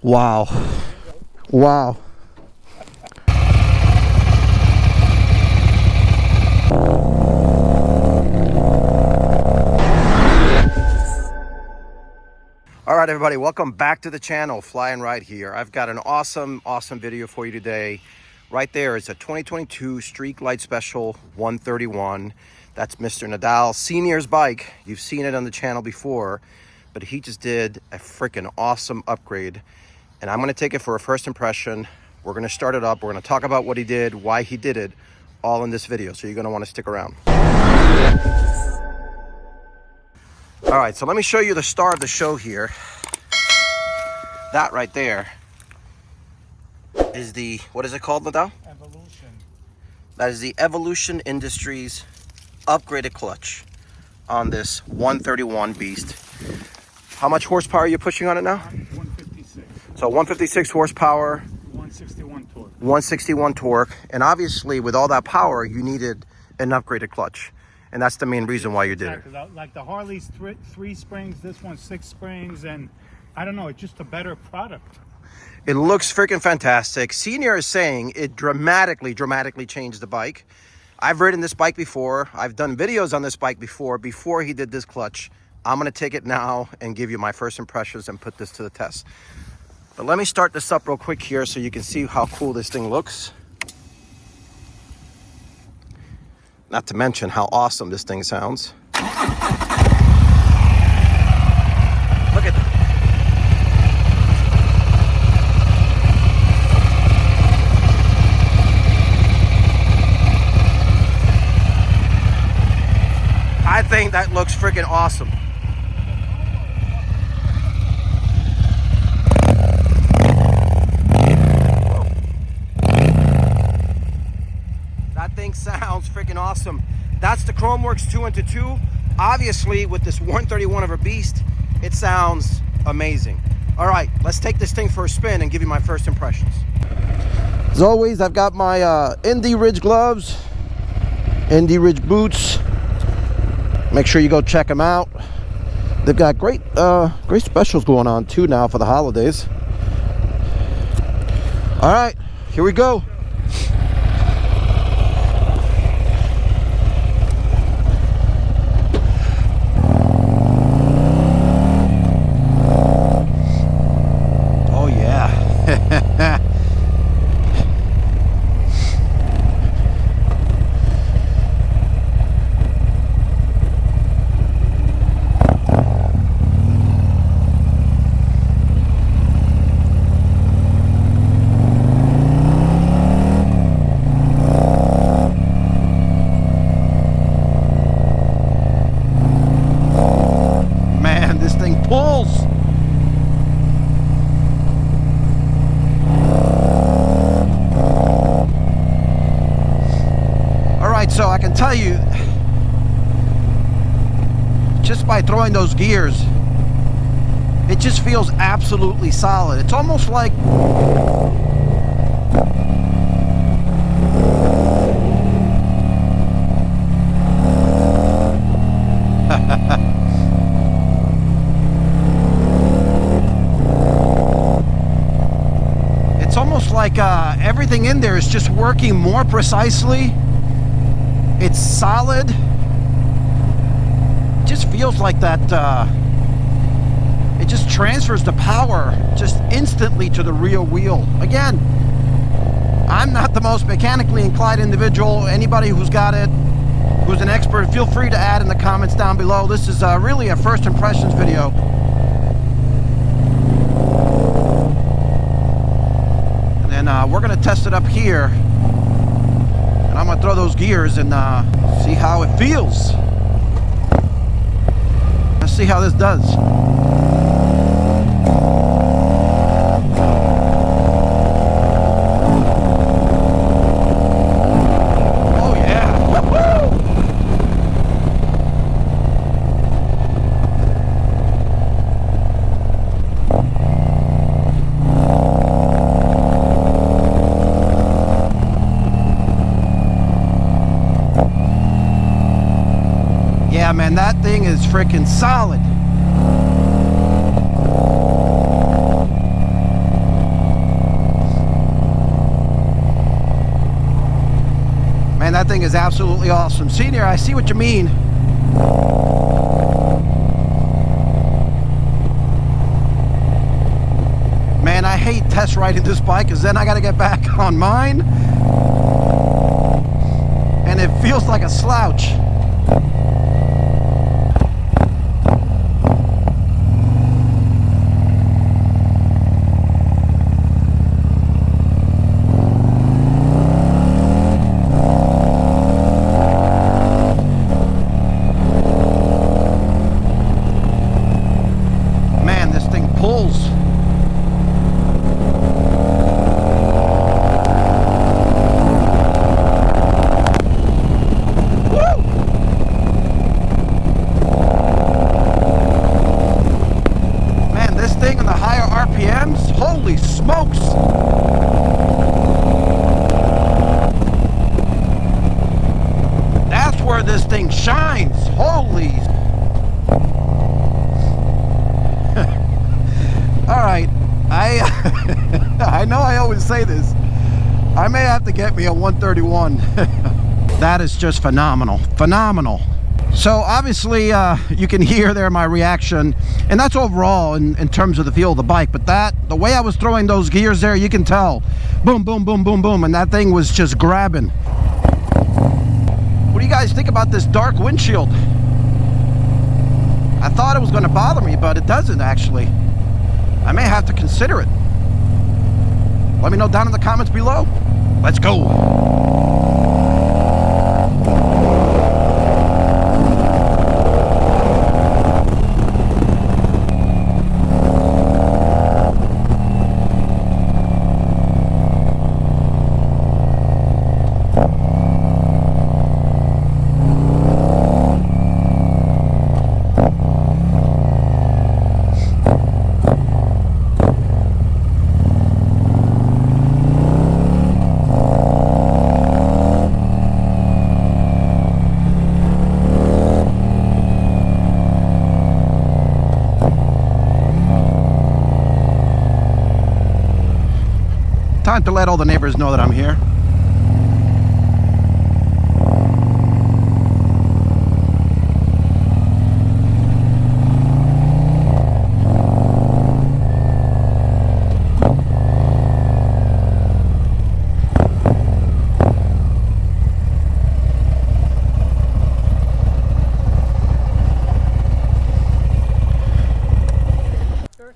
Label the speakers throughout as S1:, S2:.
S1: Wow. Wow. All right, everybody, welcome back to the channel. Fly and Ride here. I've got an awesome video for you today. Right there is a 2022 Street Light Special 131. That's Mr. Nadal Senior's bike. You've seen it on the channel before, but he just did a freaking awesome upgrade. And I'm gonna take it for a first impression. We're gonna start it up. We're gonna talk about what he did, why he did it, all in this video. So you're gonna wanna stick around. All right, so let me show you the star of the show here. That right there is the, what is it called, Nadal?
S2: Evolution.
S1: That is the Evolution Industries upgraded clutch on this 131 beast. How much horsepower are you pushing on it now?
S2: 156.
S1: So 156 horsepower.
S2: 161 torque.
S1: 161 torque. And obviously with all that power, you needed an upgraded clutch. And that's the main reason why you did it.
S2: Like the Harley's three springs, this one's 6 springs, and I don't know, it's just a better product.
S1: It looks freaking fantastic. Senior is saying it dramatically changed the bike. I've ridden this bike before. I've done videos on this bike before he did this clutch. I'm gonna take it now and give you my first impressions and put this to the test. But let me start this up real quick here so you can see how cool this thing looks. Not to mention how awesome this thing sounds. Look at that. I think that looks freaking awesome. That thing sounds freaking awesome. That's the Chromeworks 2-into-2. Obviously, with this 131 of a beast, it sounds amazing. All right, let's take this thing for a spin and give you my first impressions. As always, I've got my Indy Ridge gloves, Indy Ridge boots. Make sure you go check them out. They've got great specials going on too now for the holidays. All right, here we go. Oh yeah. Pulls. All right, so I can tell you, just by throwing those gears, it just feels absolutely solid. It's almost like everything in there is just working more precisely. It's solid. It just feels like that it just transfers the power just instantly to the rear wheel. Again, I'm not the most mechanically inclined individual. Anybody who's got it, who's an expert, feel free to add in the comments down below. This is really a first impressions video. We're gonna test it up here, and I'm gonna throw those gears and see how it feels. Let's see how this does. Oh yeah. Woo-hoo! Yeah, man, that thing is freaking solid. thing is absolutely awesome. Senior, I see what you mean. Man, I hate test riding this bike because then I got to get back on mine. And it feels like a slouch. Man, this thing pulls. Holy smokes! That's where this thing shines. Holy. All right, I know I always say this. I may have to get me a 131. That is just phenomenal. Phenomenal. So obviously you can hear there my reaction, and that's overall in terms of the feel of the bike, but the way I was throwing those gears there, you can tell boom, boom, boom, boom, boom, and that thing was just grabbing. What do you guys think about this dark windshield? I thought it was going to bother me, but it doesn't actually. I may have to consider it. Let me know down in the comments below. Let's go. Time to let all the neighbors know that I'm here.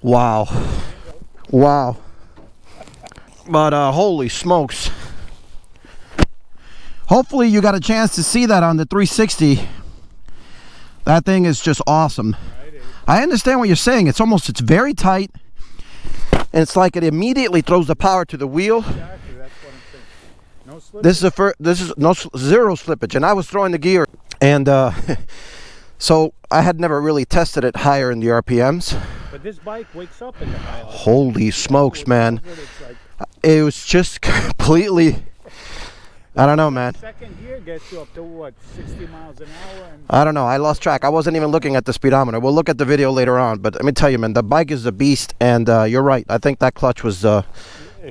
S1: Wow. Wow. But holy smokes. Hopefully you got a chance to see that on the 360. That thing is just awesome. I understand what you're saying. It's very tight. And it's like it immediately throws the power to the wheel.
S2: Exactly, that's what I'm saying. No slippage.
S1: This is zero slippage. And I was throwing the gear. And so I had never really tested it higher in the RPMs.
S2: But this bike wakes up in the high.
S1: Holy smokes, man. It was just completely, I don't know, man.
S2: Second gear gets you up to what, 60 miles an hour? And
S1: I don't know. I lost track. I wasn't even looking at the speedometer. We'll look at the video later on. But let me tell you, man, the bike is a beast. And you're right. I think that clutch was the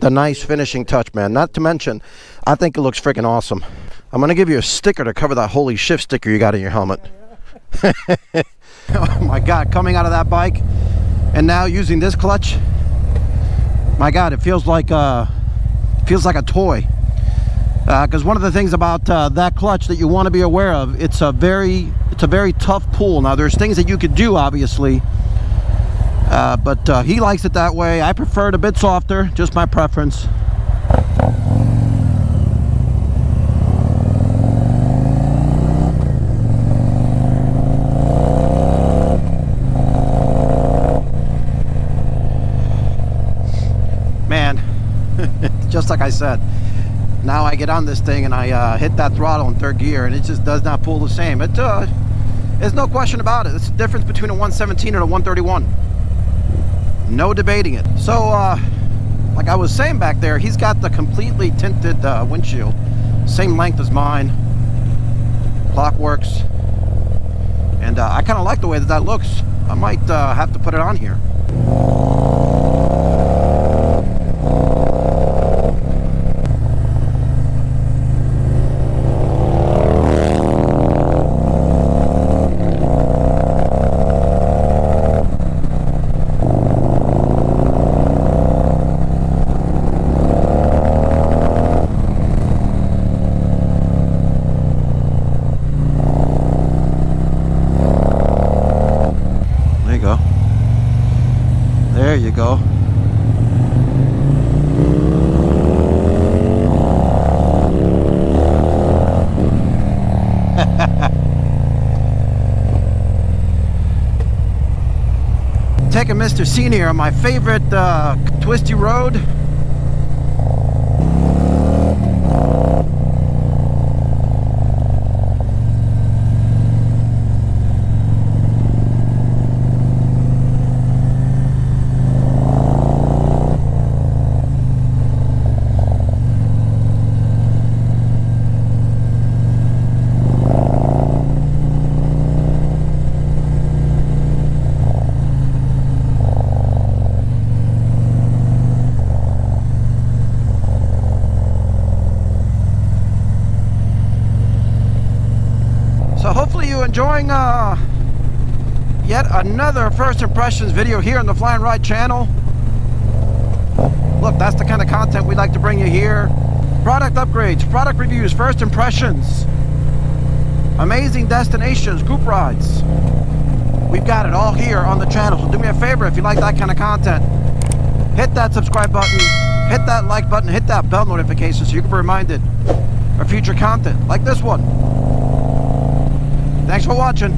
S1: nice finishing touch, man. Not to mention, I think it looks freaking awesome. I'm going to give you a sticker to cover that holy shift sticker you got in your helmet. Oh, my God. Coming out of that bike and now using this clutch. My God, it feels like a toy. Because one of the things about that clutch that you want to be aware of, it's a very tough pull. Now there's things that you could do, obviously, but he likes it that way. I prefer it a bit softer, just my preference. Man, just like I said, now I get on this thing and I hit that throttle in third gear and it just does not pull the same. There's no question about it. It's the difference between a 117 and a 131. No debating it. So, like I was saying back there, he's got the completely tinted windshield. Same length as mine. Clock works. And I kind of like the way that looks. I might have to put it on here. There you go. Taking Mr. Senior on my favorite twisty road. So hopefully you're enjoying yet another first impressions video here on the Fly and Ride channel. Look, that's the kind of content we like to bring you here. Product upgrades, product reviews, first impressions, amazing destinations, group rides. We've got it all here on the channel. So do me a favor, if you like that kind of content, hit that subscribe button, hit that like button, hit that bell notification so you can be reminded of future content like this one. Thanks for watching.